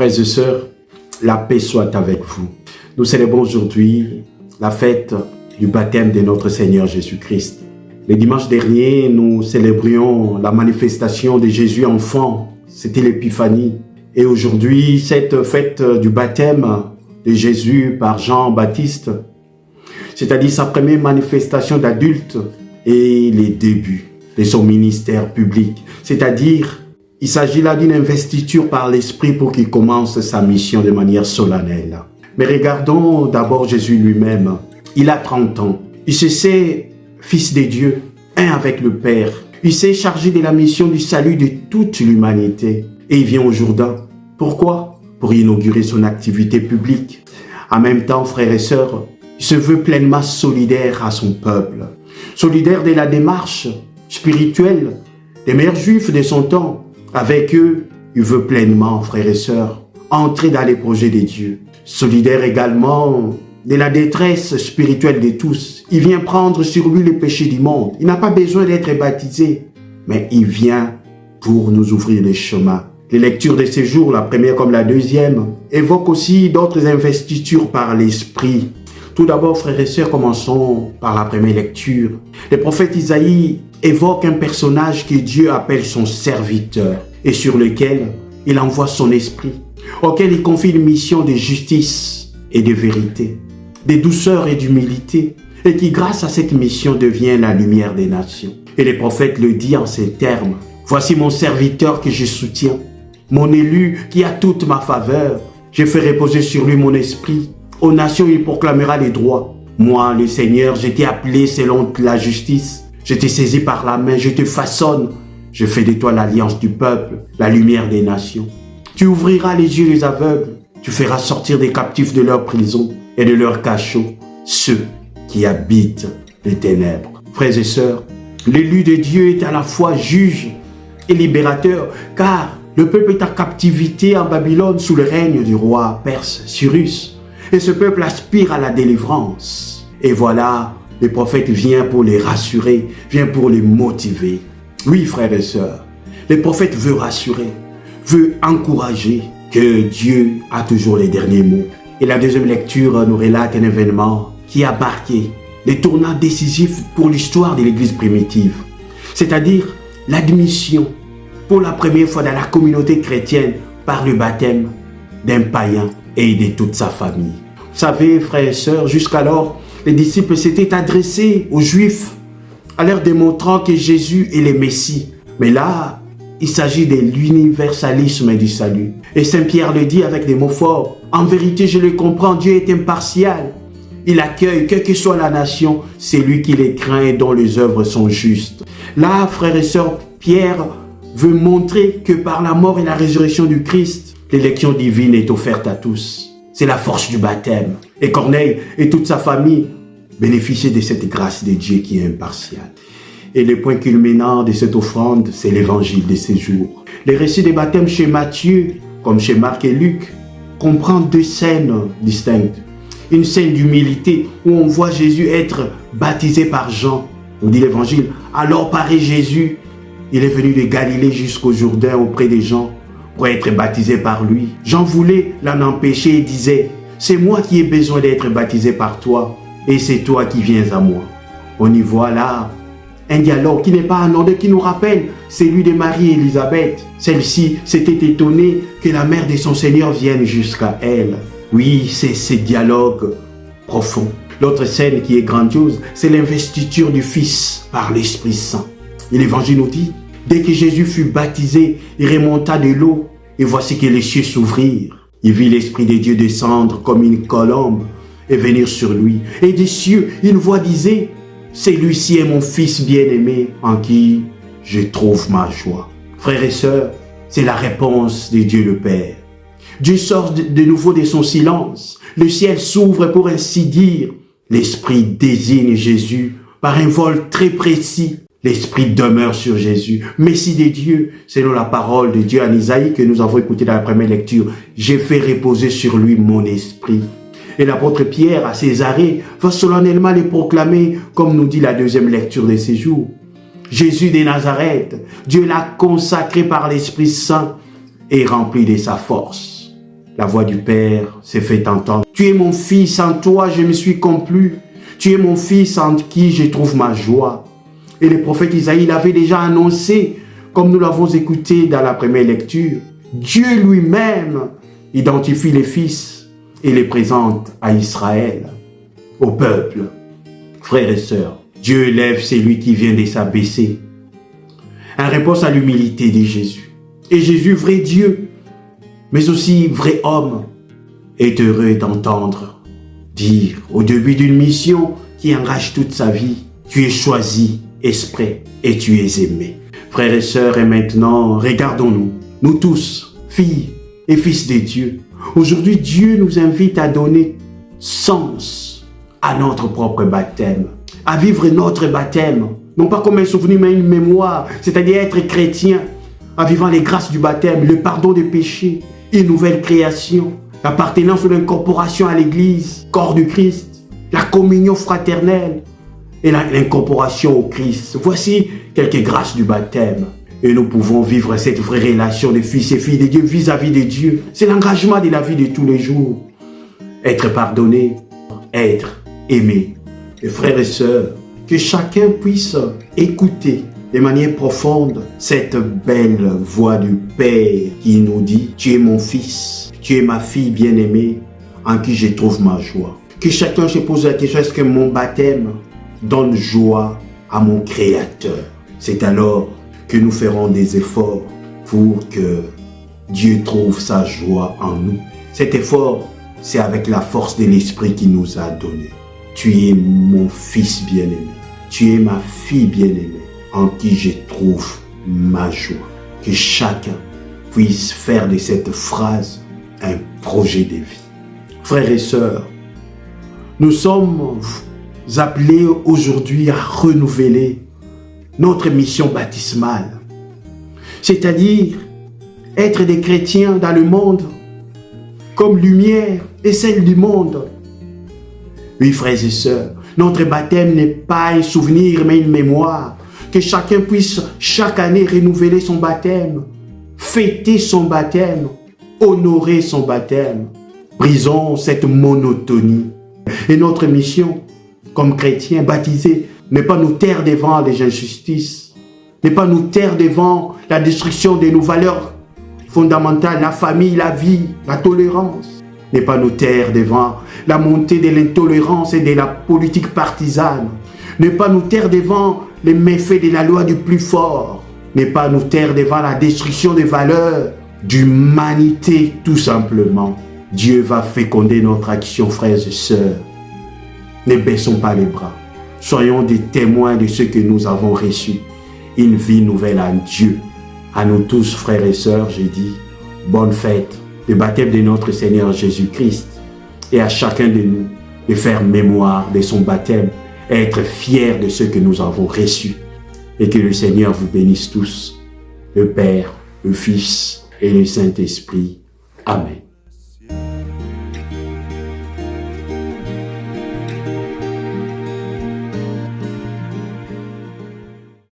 Frères et sœurs, la paix soit avec vous. Nous célébrons aujourd'hui la fête du baptême de notre Seigneur Jésus-Christ. Le dimanche dernier, nous célébrions la manifestation de Jésus enfant. C'était l'épiphanie. Et aujourd'hui, cette fête du baptême de Jésus par Jean-Baptiste, c'est-à-dire sa première manifestation d'adulte et les débuts de son ministère public. C'est-à-dire, il s'agit là d'une investiture par l'Esprit pour qu'il commence sa mission de manière solennelle. Mais regardons d'abord Jésus lui-même. Il a 30 ans. Il se sait Fils de Dieu, un avec le Père. Il s'est chargé de la mission du salut de toute l'humanité. Et il vient au Jourdain. Pourquoi? Pour inaugurer son activité publique. En même temps, frères et sœurs, il se veut pleinement solidaire à son peuple. Solidaire de la démarche spirituelle des meilleurs juifs de son temps. Avec eux, il veut pleinement, frères et sœurs, entrer dans les projets de Dieu. Solidaire également de la détresse spirituelle de tous. Il vient prendre sur lui les péchés du monde. Il n'a pas besoin d'être baptisé, mais il vient pour nous ouvrir les chemins. Les lectures de ces jours, la première comme la deuxième, évoquent aussi d'autres investitures par l'Esprit. Tout d'abord, frères et sœurs, commençons par la première lecture. Le prophète Isaïe évoque un personnage que Dieu appelle son serviteur et sur lequel il envoie son esprit, auquel il confie une mission de justice et de vérité, de douceur et d'humilité, et qui grâce à cette mission devient la lumière des nations. Et le prophète le dit en ces termes: « Voici mon serviteur que je soutiens, mon élu qui a toute ma faveur. Je fais reposer sur lui mon esprit. Aux nations il proclamera les droits. Moi, le Seigneur, je t'ai appelé selon la justice. Je t'ai saisi par la main, je te façonne. Je fais de toi l'alliance du peuple, la lumière des nations. Tu ouvriras les yeux des aveugles. Tu feras sortir des captifs de leur prison et de leurs cachots ceux qui habitent les ténèbres. » Frères et sœurs, l'élu de Dieu est à la fois juge et libérateur, car le peuple est en captivité en Babylone sous le règne du roi perse Cyrus. Et ce peuple aspire à la délivrance. Et voilà, le prophète vient pour les rassurer, vient pour les motiver. Oui, frères et sœurs, le prophète veut rassurer, veut encourager que Dieu a toujours les derniers mots. Et la deuxième lecture nous relate un événement qui a marqué les tournants décisifs pour l'histoire de l'Église primitive. C'est-à-dire l'admission pour la première fois dans la communauté chrétienne par le baptême d'un païen et de toute sa famille. Vous savez, frères et sœurs, jusqu'alors, les disciples s'étaient adressés aux Juifs en leur démontrant que Jésus est le Messie. Mais là, il s'agit de l'universalisme du salut. Et Saint Pierre le dit avec des mots forts. En vérité, je le comprends, Dieu est impartial. Il accueille, quelle que soit la nation, c'est lui qui les craint et dont les œuvres sont justes. Là, frères et sœurs, Pierre veut montrer que par la mort et la résurrection du Christ, l'élection divine est offerte à tous. C'est la force du baptême. Et Corneille et toute sa famille bénéficient de cette grâce de Dieu qui est impartiale. Et le point culminant de cette offrande, c'est l'évangile de ces jours. Les récits des baptêmes chez Matthieu, comme chez Marc et Luc, comprend deux scènes distinctes. Une scène d'humilité où on voit Jésus être baptisé par Jean. On dit l'évangile. Alors paraît Jésus, il est venu de Galilée jusqu'au Jourdain auprès des gens pour être baptisé par lui. Jean voulait l'en empêcher et disait: « C'est moi qui ai besoin d'être baptisé par toi et c'est toi qui viens à moi. » On y voit là un dialogue qui n'est pas anodin, qui nous rappelle celui de Marie et Élisabeth. Celle-ci s'était étonnée que la mère de son Seigneur vienne jusqu'à elle. Oui, c'est ce dialogue profond. L'autre scène qui est grandiose, c'est l'investiture du Fils par l'Esprit Saint. Et l'Évangile nous dit: dès que Jésus fut baptisé, il remonta de l'eau, et voici que les cieux s'ouvrirent. Il vit l'Esprit de Dieu descendre comme une colombe et venir sur lui. Et des cieux, une voix disait: celui-ci est mon Fils bien-aimé, en qui je trouve ma joie. Frères et sœurs, c'est la réponse de Dieu le Père. Dieu sort de nouveau de son silence. Le ciel s'ouvre pour ainsi dire. L'Esprit désigne Jésus par un vol très précis. L'Esprit demeure sur Jésus. Messie de Dieu, selon la parole de Dieu en Isaïe que nous avons écouté dans la première lecture. J'ai fait reposer sur lui mon esprit. Et l'apôtre Pierre à Césarée va solennellement les proclamer, comme nous dit la deuxième lecture de ces jours. Jésus de Nazareth, Dieu l'a consacré par l'Esprit Saint et rempli de sa force. la voix du Père s'est fait entendre. Tu es mon fils, en toi je me suis complu. Tu es mon fils en qui je trouve ma joie. Et le prophète Isaïe l'avait déjà annoncé, comme nous l'avons écouté dans la première lecture. Dieu lui-même identifie les fils et les présente à Israël, au peuple. Frères et sœurs, Dieu élève celui qui vient de s'abaisser. En réponse à l'humilité de Jésus. Et Jésus, vrai Dieu, mais aussi vrai homme, est heureux d'entendre dire au début d'une mission qui enrage toute sa vie, tu es choisi, exprès, et tu es aimé. Frères et sœurs, et maintenant, regardons-nous, nous tous, filles et fils de Dieu. Aujourd'hui, Dieu nous invite à donner sens à notre propre baptême, à vivre notre baptême, non pas comme un souvenir, mais une mémoire, c'est-à-dire être chrétien, en vivant les grâces du baptême, le pardon des péchés, une nouvelle création, l'appartenance ou l'incorporation à l'Église, corps du Christ, la communion fraternelle et l'incorporation au Christ. Voici quelques grâces du baptême. Et nous pouvons vivre cette vraie relation de fils et filles de Dieu vis-à-vis de Dieu. C'est l'engagement de la vie de tous les jours. Être pardonné, être aimé. Et frères et sœurs, que chacun puisse écouter de manière profonde cette belle voix du Père qui nous dit « Tu es mon fils, tu es ma fille bien-aimée en qui je trouve ma joie. » Que chacun se pose la question, est-ce que mon baptême donne joie à mon Créateur? C'est alors que nous ferons des efforts pour que Dieu trouve sa joie en nous. Cet effort, c'est avec la force de l'Esprit qu'il nous a donné. Tu es mon fils bien-aimé. Tu es ma fille bien-aimée en qui je trouve ma joie. Que chacun puisse faire de cette phrase un projet de vie. Frères et sœurs, nous sommes appelés aujourd'hui à renouveler notre mission baptismale, c'est-à-dire être des chrétiens dans le monde comme lumière et celle du monde. Oui, frères et sœurs, notre baptême n'est pas un souvenir mais une mémoire. Que chacun puisse chaque année renouveler son baptême, fêter son baptême, honorer son baptême. Brisons cette monotonie. Et notre mission, comme chrétiens baptisés, n'est pas nous taire devant les injustices, n'est pas nous taire devant la destruction de nos valeurs fondamentales, la famille, la vie, la tolérance, n'est pas nous taire devant la montée de l'intolérance et de la politique partisane, n'est pas nous taire devant les méfaits de la loi du plus fort, n'est pas nous taire devant la destruction des valeurs d'humanité tout simplement. Dieu va féconder notre action, frères et sœurs. Ne baissons pas les bras. Soyons des témoins de ce que nous avons reçu. Une vie nouvelle en Dieu. À nous tous, frères et sœurs, j'ai dit, bonne fête, le baptême de notre Seigneur Jésus-Christ. Et à chacun de nous, de faire mémoire de son baptême, et être fiers de ce que nous avons reçu. Et que le Seigneur vous bénisse tous, le Père, le Fils et le Saint-Esprit. Amen.